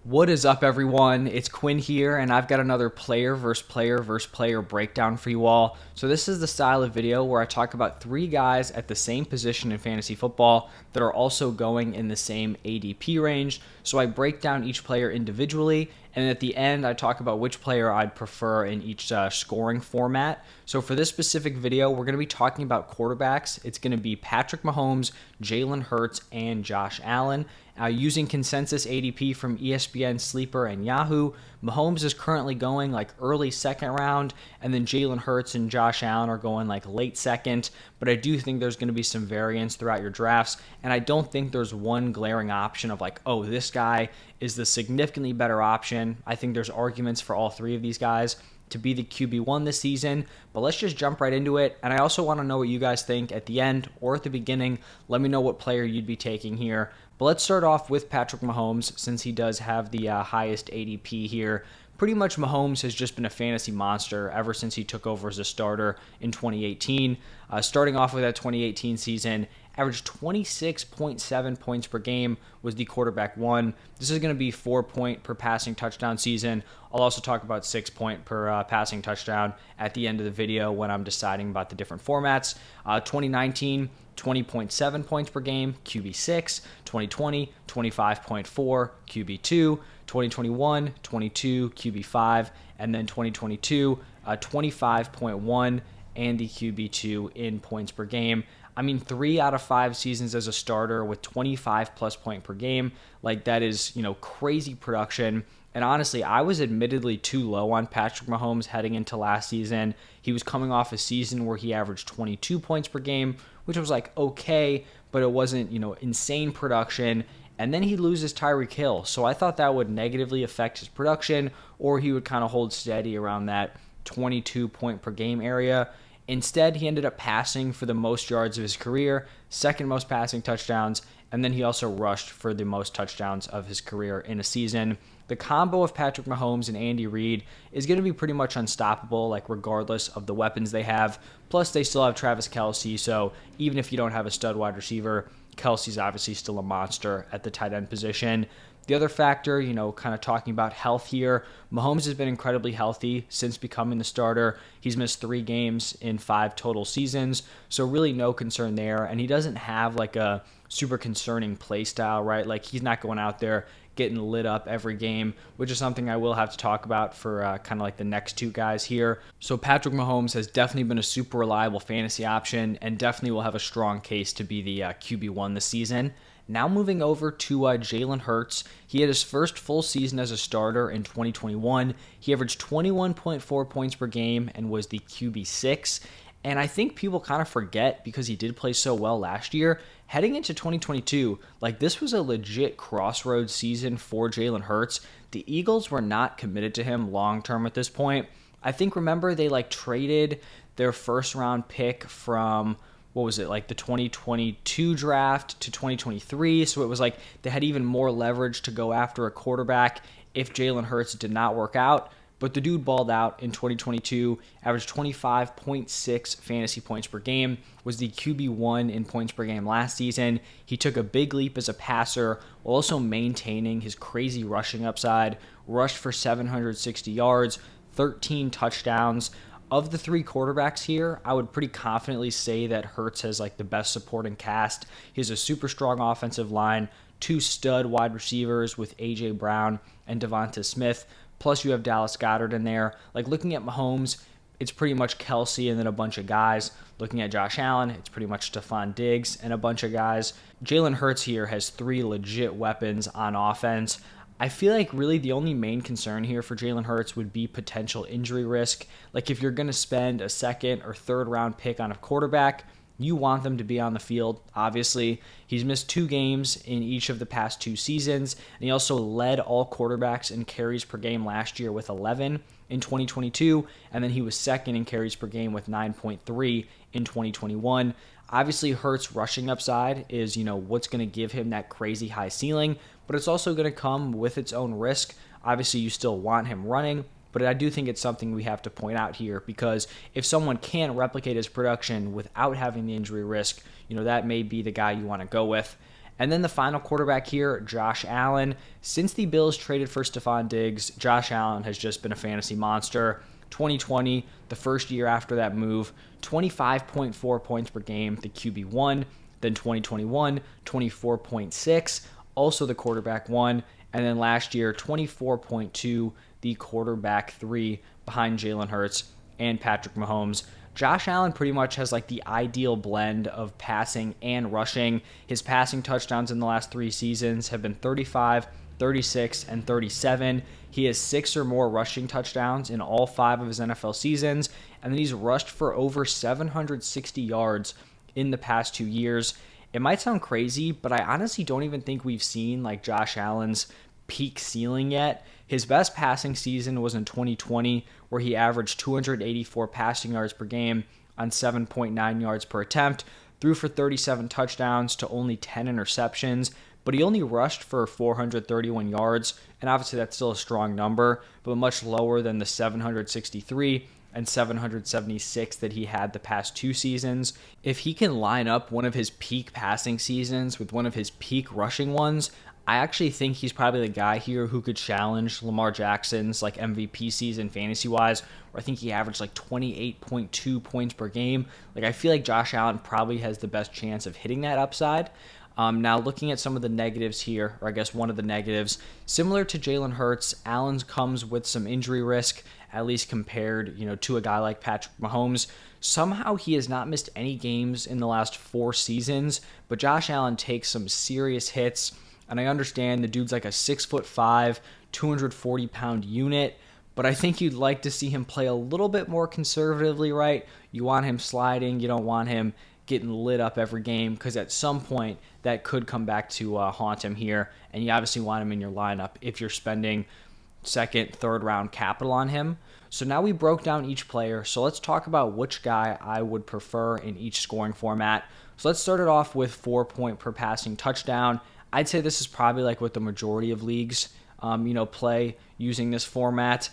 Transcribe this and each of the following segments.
What is up, everyone? It's Quinn here, and I've got another player versus player breakdown for you all. So this is the style of video where I talk about three guys at the same position in fantasy football that are also going in the same ADP range. So I break down each player individually, and at the end, I talk about which player I'd prefer in each scoring format. So for this specific video, we're going to be talking about quarterbacks. It's going to be Patrick Mahomes, Jalen Hurts, and Josh Allen. Using consensus ADP from ESPN, Sleeper, and Yahoo, Mahomes is currently going like early second round, and then Jalen Hurts and Josh Allen are going like late second. But I do think there's going to be some variance throughout your drafts, and I don't think there's one glaring option of like, oh, this guy is the significantly better option. I think there's arguments for all three of these guys to be the QB1 this season, but let's just jump right into it. And I also want to know what you guys think at the end or at the beginning. Let me know what player you'd be taking here. But let's start off with Patrick Mahomes, since he does have the highest ADP here. Pretty much Mahomes has just been a fantasy monster ever since he took over as a starter in 2018. Starting off with that 2018 season, averaged 26.7 points per game, was the quarterback one. This is going to be 4-point per passing touchdown season. I'll also talk about 6-point per passing touchdown at the end of the video when I'm deciding about the different formats. 2019, 20.7 points per game, QB6. 2020, 25.4, QB2. 2021, 22, QB5. And then 2022, 25.1, and the QB2 in points per game. I mean, 3 out of 5 seasons as a starter with 25 plus point per game. Like, that is, crazy production. And honestly, I was admittedly too low on Patrick Mahomes heading into last season. He was coming off a season where he averaged 22 points per game, which was like okay, but it wasn't, insane production. And then he loses Tyreek Hill. So I thought that would negatively affect his production, or he would kind of hold steady around that 22 point per game area. Instead, he ended up passing for the most yards of his career, second most passing touchdowns, and then he also rushed for the most touchdowns of his career in a season. The combo of Patrick Mahomes and Andy Reid is going to be pretty much unstoppable, like regardless of the weapons they have. Plus, they still have Travis Kelce, so even if you don't have a stud wide receiver, Kelce's obviously still a monster at the tight end position. The other factor, kind of talking about health here, Mahomes has been incredibly healthy since becoming the starter. He's missed 3 games in 5 total seasons, so really no concern there. And he doesn't have like a super concerning play style, right? Like, he's not going out there getting lit up every game, which is something I will have to talk about for kind of like the next 2 guys here. So Patrick Mahomes has definitely been a super reliable fantasy option and definitely will have a strong case to be the QB1 this season. Now moving over to Jalen Hurts. He had his first full season as a starter in 2021. He averaged 21.4 points per game and was the QB6. And I think people kind of forget, because he did play so well last year, heading into 2022, like, this was a legit crossroads season for Jalen Hurts. The Eagles were not committed to him long-term at this point. I think, remember, they traded their first-round pick from, the 2022 draft to 2023. So it was like they had even more leverage to go after a quarterback if Jalen Hurts did not work out. But the dude balled out in 2022, averaged 25.6 fantasy points per game, was the QB1 in points per game last season. He took a big leap as a passer while also maintaining his crazy rushing upside, rushed for 760 yards, 13 touchdowns. Of the 3 quarterbacks here, I would pretty confidently say that Hurts has the best supporting cast. He has a super strong offensive line, 2 stud wide receivers with A.J. Brown and Devonta Smith. Plus, you have Dallas Goedert in there. Looking at Mahomes, it's pretty much Kelce and then a bunch of guys. Looking at Josh Allen, it's pretty much Stephon Diggs and a bunch of guys. Jalen Hurts here has 3 legit weapons on offense. I feel like really the only main concern here for Jalen Hurts would be potential injury risk. If you're going to spend a second or third round pick on a quarterback, you want them to be on the field, obviously. He's missed 2 games in each of the past 2 seasons, and he also led all quarterbacks in carries per game last year with 11 in 2022, and then he was second in carries per game with 9.3 in 2021. Obviously, Hurts' rushing upside is, what's going to give him that crazy high ceiling, but it's also going to come with its own risk. Obviously, you still want him running, but I do think it's something we have to point out here, because if someone can't replicate his production without having the injury risk, that may be the guy you want to go with. And then the final quarterback here, Josh Allen. Since the Bills traded for Stephon Diggs, Josh Allen has just been a fantasy monster. 2020, the first year after that move, 25.4 points per game, the QB1. Then 2021, 24.6, also the quarterback 1. And then last year, 24.2, the quarterback 3 behind Jalen Hurts and Patrick Mahomes. Josh Allen pretty much has like the ideal blend of passing and rushing. His passing touchdowns in the last 3 seasons have been 35, 36, and 37. He has 6 or more rushing touchdowns in all 5 of his NFL seasons, and then he's rushed for over 760 yards in the past 2 years. It might sound crazy, but I honestly don't even think we've seen like Josh Allen's peak ceiling yet. His best passing season was in 2020, where he averaged 284 passing yards per game on 7.9 yards per attempt, threw for 37 touchdowns to only 10 interceptions, but he only rushed for 431 yards, and obviously that's still a strong number, but much lower than the 763 and 776 that he had the past 2 seasons. If he can line up one of his peak passing seasons with one of his peak rushing ones, I actually think he's probably the guy here who could challenge Lamar Jackson's like MVP season fantasy-wise, where I think he averaged like 28.2 points per game. Like I feel like Josh Allen probably has the best chance of hitting that upside. Now looking at some of the negatives here, or I guess one of the negatives, similar to Jalen Hurts, Allen comes with some injury risk, at least compared, to a guy like Patrick Mahomes. Somehow he has not missed any games in the last 4 seasons, but Josh Allen takes some serious hits. And I understand the dude's like a 6'5", 240-pound unit, but I think you'd like to see him play a little bit more conservatively, right? You want him sliding. You don't want him getting lit up every game, because at some point that could come back to haunt him here. And you obviously want him in your lineup if you're spending 2nd, 3rd round capital on him. So now we broke down each player. So let's talk about which guy I would prefer in each scoring format. So let's start it off with 4-point per passing touchdown. I'd say this is probably like what the majority of leagues, play using this format.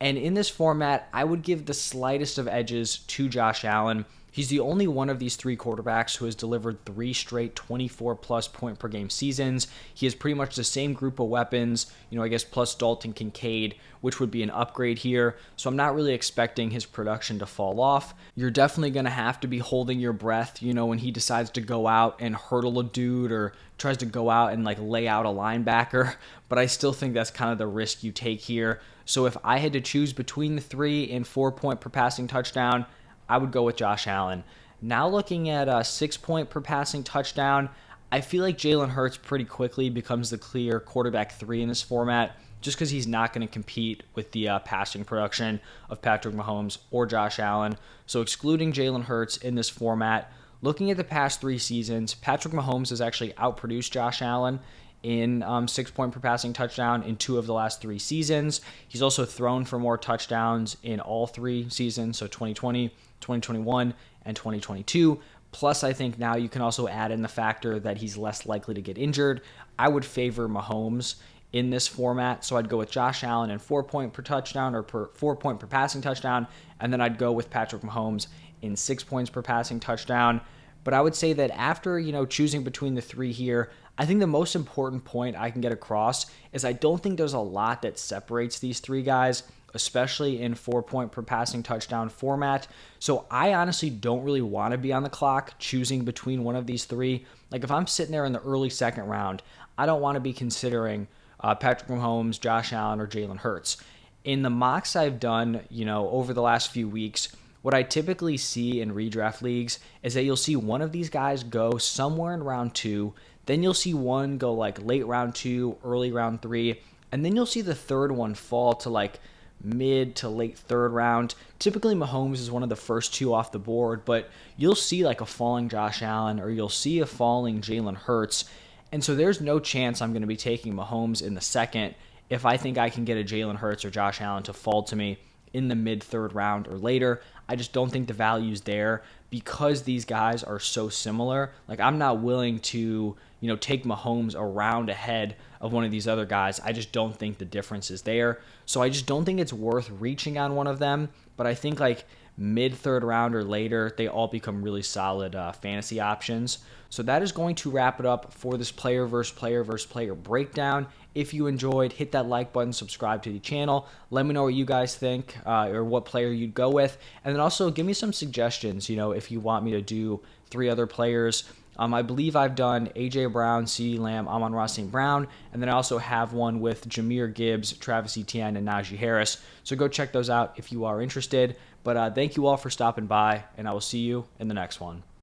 And in this format, I would give the slightest of edges to Josh Allen. He's the only one of these 3 quarterbacks who has delivered 3 straight 24-plus point per game seasons. He has pretty much the same group of weapons, I guess plus Dalton Kincaid, which would be an upgrade here. So I'm not really expecting his production to fall off. You're definitely going to have to be holding your breath, when he decides to go out and hurdle a dude or tries to go out and like lay out a linebacker. But I still think that's kind of the risk you take here. So if I had to choose between the 3 and 4-point per passing touchdown, I would go with Josh Allen. Now looking at a 6-point per passing touchdown, I feel like Jalen Hurts pretty quickly becomes the clear quarterback 3 in this format, just because he's not going to compete with the passing production of Patrick Mahomes or Josh Allen. So excluding Jalen Hurts in this format, looking at the past 3 seasons, Patrick Mahomes has actually outproduced Josh Allen in 6-point per passing touchdown in 2 of the last 3 seasons. He's also thrown for more touchdowns in all 3 seasons, so 2020, 2021, and 2022. Plus, I think now you can also add in the factor that he's less likely to get injured. I would favor Mahomes in this format, so I'd go with Josh Allen in 4-point per touchdown or 4-point per passing touchdown, and then I'd go with Patrick Mahomes in 6 points per passing touchdown. But I would say that after, choosing between the 3 here, I think the most important point I can get across is I don't think there's a lot that separates these 3 guys, especially in 4-point per passing touchdown format. So I honestly don't really want to be on the clock choosing between one of these 3. Like if I'm sitting there in the early 2nd round, I don't want to be considering Patrick Mahomes, Josh Allen, or Jalen Hurts. In the mocks I've done, over the last few weeks, what I typically see in redraft leagues is that you'll see one of these guys go somewhere in round 2, then you'll see one go like late round 2, early round 3, and then you'll see the 3rd one fall to like mid to late 3rd round. Typically Mahomes is one of the first 2 off the board, but you'll see like a falling Josh Allen or you'll see a falling Jalen Hurts. And so there's no chance I'm going to be taking Mahomes in the 2nd if I think I can get a Jalen Hurts or Josh Allen to fall to me in the mid 3rd round or later. I just don't think the value's there because these guys are so similar. Like I'm not willing to, take Mahomes around ahead of one of these other guys. I just don't think the difference is there. So I just don't think it's worth reaching on one of them. But I think like mid third round or later, they all become really solid fantasy options. So that is going to wrap it up for this player versus player versus player breakdown. If you enjoyed, hit that like button, subscribe to the channel. Let me know what you guys think or what player you'd go with. And then also give me some suggestions, if you want me to do 3 other players. I believe I've done A.J. Brown, CeeDee Lamb, Amon-Ra St. Brown, and then I also have one with Jahmyr Gibbs, Travis Etienne, and Najee Harris. So go check those out if you are interested. But thank you all for stopping by, and I will see you in the next one.